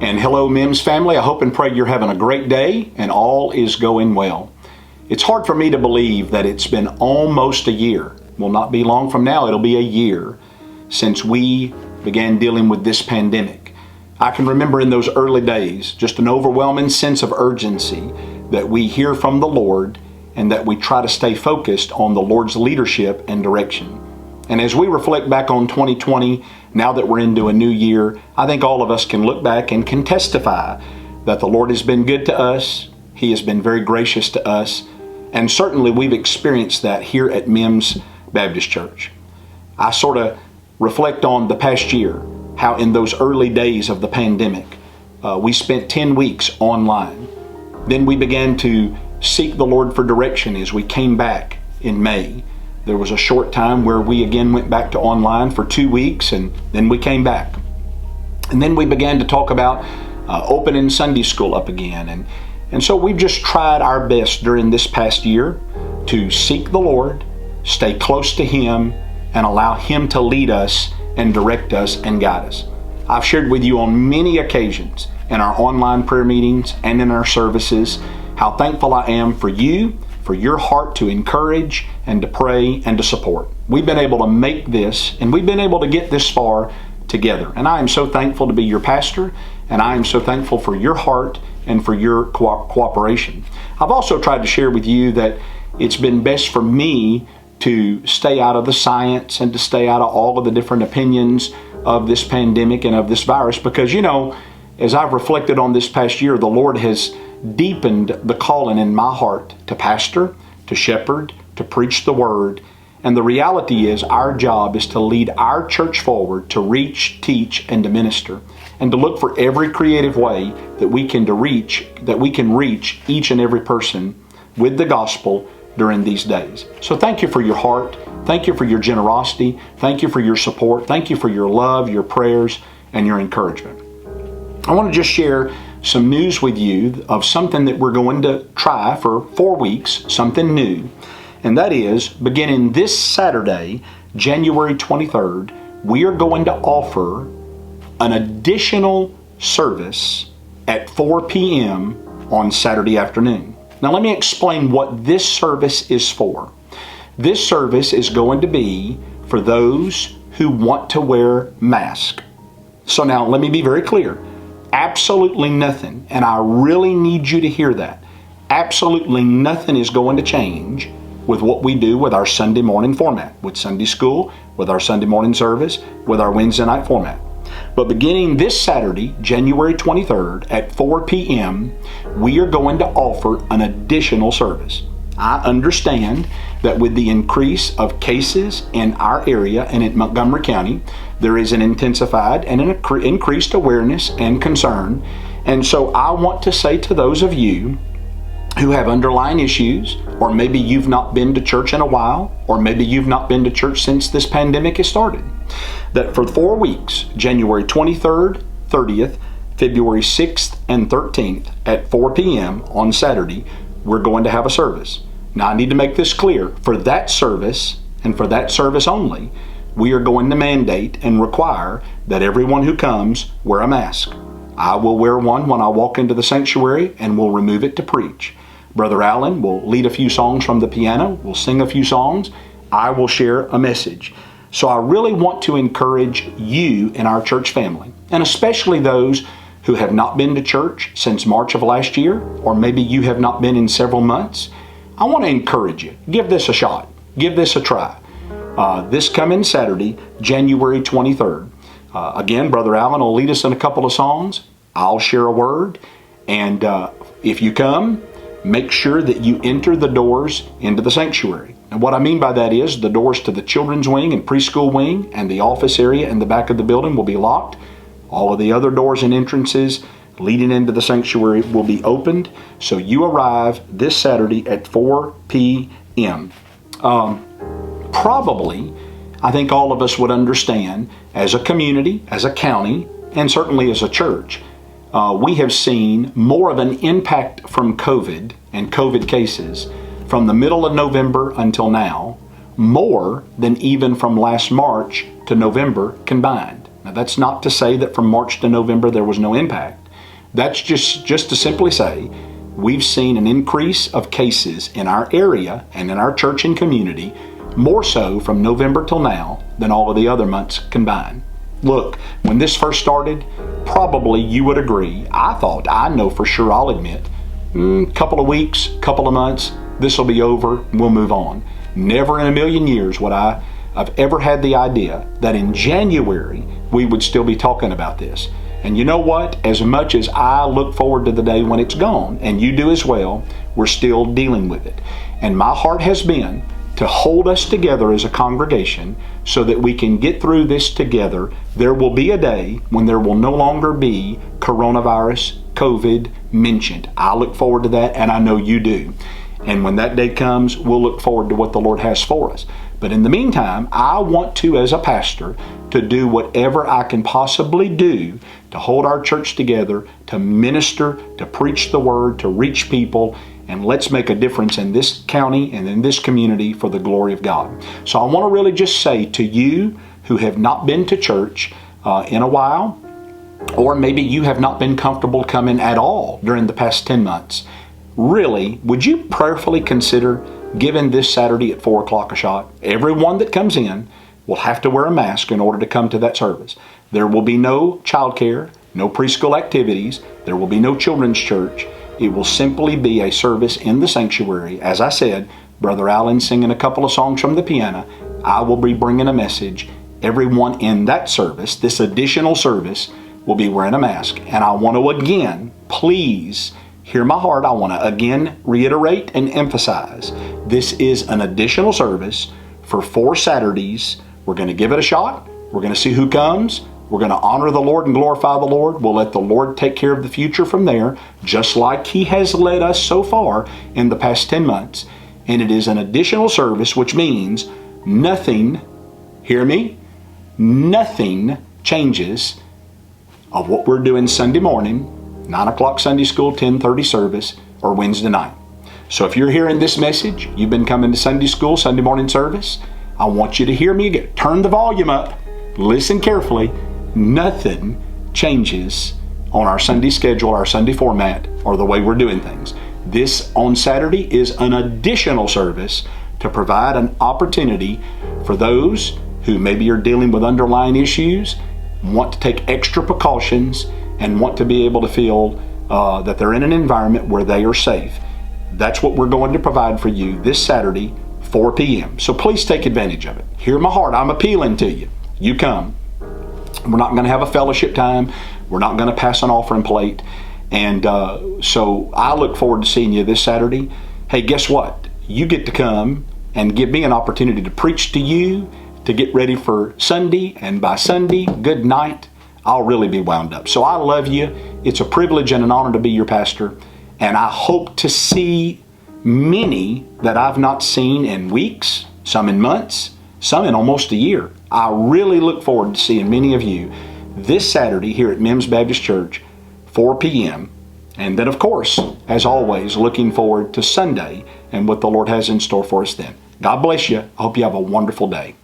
And hello, Mims family. I hope and pray you're having a great day and all is going well. It's hard for me to believe that it's been almost a year. Will not be long from now, it'll be a year since we began dealing with this pandemic. I can remember in those early days just an overwhelming sense of urgency that we hear from the Lord and that we try to stay focused on the Lord's leadership and direction. And as we reflect back on 2020, now that we're into a new year, I think all of us can look back and can testify that the Lord has been good to us. He has been very gracious to us. And certainly we've experienced that here at Mims Baptist Church. I sort of reflect on the past year, how in those early days of the pandemic, we spent 10 weeks online. Then we began to seek the Lord for direction as we came back in May. There was a short time where we again went back to online for 2 weeks, and then we came back. And then we began to talk about opening Sunday school up again. And so we've just tried our best during this past year to seek the Lord, stay close to Him, and allow Him to lead us and direct us and guide us. I've shared with you on many occasions in our online prayer meetings and in our services how thankful I am for you, for your heart to encourage and to pray and to support. We've been able to make this and we've been able to get this far together. And I am so thankful to be your pastor, and I am so thankful for your heart and for your cooperation. I've also tried to share with you that it's been best for me to stay out of the science and to stay out of all of the different opinions of this pandemic and of this virus because, as I've reflected on this past year, the Lord has deepened the calling in my heart to pastor, to shepherd, to preach the word. And the reality is our job is to lead our church forward, to reach, teach, and to minister, and to look for every creative way that we can reach each and every person with the gospel during these days. So thank you for your heart. Thank you for your generosity. Thank you for your support. Thank you for your love, your prayers, and your encouragement. I want to just share some news with you of something that we're going to try for 4 weeks, something new. And that is, beginning this Saturday, January 23rd, we are going to offer an additional service at 4 p.m. on Saturday afternoon. Now let me explain what this service is for. This service is going to be for those who want to wear masks. So now let me be very clear. Absolutely nothing, and I really need you to hear that. Absolutely nothing is going to change with what we do with our Sunday morning format, with Sunday school, with our Sunday morning service, with our Wednesday night format. But beginning this Saturday, January 23rd at 4 p.m., we are going to offer an additional service. I understand that with the increase of cases in our area and in Montgomery County, there is an intensified and an increased awareness and concern. And so I want to say to those of you who have underlying issues, or maybe you've not been to church in a while, or maybe you've not been to church since this pandemic has started, that for 4 weeks, January 23rd, 30th, February 6th, and 13th at 4 p.m. on Saturday, we're going to have a service. Now I need to make this clear. For that service, and for that service only, we are going to mandate and require that everyone who comes wear a mask. I will wear one when I walk into the sanctuary and will remove it to preach. Brother Allen will lead a few songs from the piano. We'll sing a few songs. I will share a message. So I really want to encourage you in our church family, and especially those who have not been to church since March of last year, or maybe you have not been in several months. I want to encourage you. Give this a shot. Give this a try. This coming Saturday, January 23rd. Again, Brother Allen will lead us in a couple of songs. I'll share a word. And if you come, make sure that you enter the doors into the sanctuary. And what I mean by that is the doors to the children's wing and preschool wing and the office area in the back of the building will be locked. All of the other doors and entrances leading into the sanctuary will be opened. So you arrive this Saturday at 4 p.m. Probably, I think all of us would understand, as a community, as a county, and certainly as a church, we have seen more of an impact from COVID and COVID cases from the middle of November until now, more than even from last March to November combined. Now that's not to say that from March to November there was no impact, That's just to simply say, we've seen an increase of cases in our area and in our church and community, more so from November till now than all of the other months combined. Look, when this first started, probably you would agree, I know for sure, I'll admit, couple of weeks, couple of months, this will be over, we'll move on. Never in a million years would I've ever had the idea that in January we would still be talking about this. And you know what? As much as I look forward to the day when it's gone, and you do as well, we're still dealing with it. And my heart has been to hold us together as a congregation so that we can get through this together. There will be a day when there will no longer be coronavirus, COVID mentioned. I look forward to that, and I know you do. And when that day comes, we'll look forward to what the Lord has for us. But in the meantime, I want to, as a pastor, to do whatever I can possibly do to hold our church together, to minister, to preach the word, to reach people, and let's make a difference in this county and in this community for the glory of God. So I want to really just say to you who have not been to church in a while, or maybe you have not been comfortable coming at all during the past 10 months, really, would you prayerfully consider giving this Saturday at 4 o'clock a shot? Everyone that comes in will have to wear a mask in order to come to that service. There will be no childcare, no preschool activities. There will be no children's church. It will simply be a service in the sanctuary. As I said, Brother Allen singing a couple of songs from the piano. I will be bringing a message. Everyone in that service, this additional service, will be wearing a mask. And I want to again, please hear my heart. I want to again reiterate and emphasize, this is an additional service for 4 Saturdays. We're going to give it a shot. We're going to see who comes. We're going to honor the Lord and glorify the Lord. We'll let the Lord take care of the future from there, just like He has led us so far in the past 10 months. And it is an additional service, which means nothing, hear me, nothing changes of what we're doing Sunday morning, 9 o'clock Sunday school, 10:30 service, or Wednesday night. So if you're hearing this message, you've been coming to Sunday school, Sunday morning service, I want you to hear me again. Turn the volume up. Listen carefully. Nothing changes on our Sunday schedule, our Sunday format, or the way we're doing things. This on Saturday is an additional service to provide an opportunity for those who maybe are dealing with underlying issues, want to take extra precautions, and want to be able to feel that they're in an environment where they are safe. That's what we're going to provide for you this Saturday, 4 p.m. So please take advantage of it. Hear my heart. I'm appealing to you. You come. We're not going to have a fellowship time. We're not going to pass an offering plate. And so I look forward to seeing you this Saturday. Hey, guess what? You get to come and give me an opportunity to preach to you, to get ready for Sunday. And by Sunday, good night, I'll really be wound up. So I love you. It's a privilege and an honor to be your pastor. And I hope to see many that I've not seen in weeks, some in months, some in almost a year. I really look forward to seeing many of you this Saturday here at Mims Baptist Church, 4 p.m. And then, of course, as always, looking forward to Sunday and what the Lord has in store for us then. God bless you. I hope you have a wonderful day.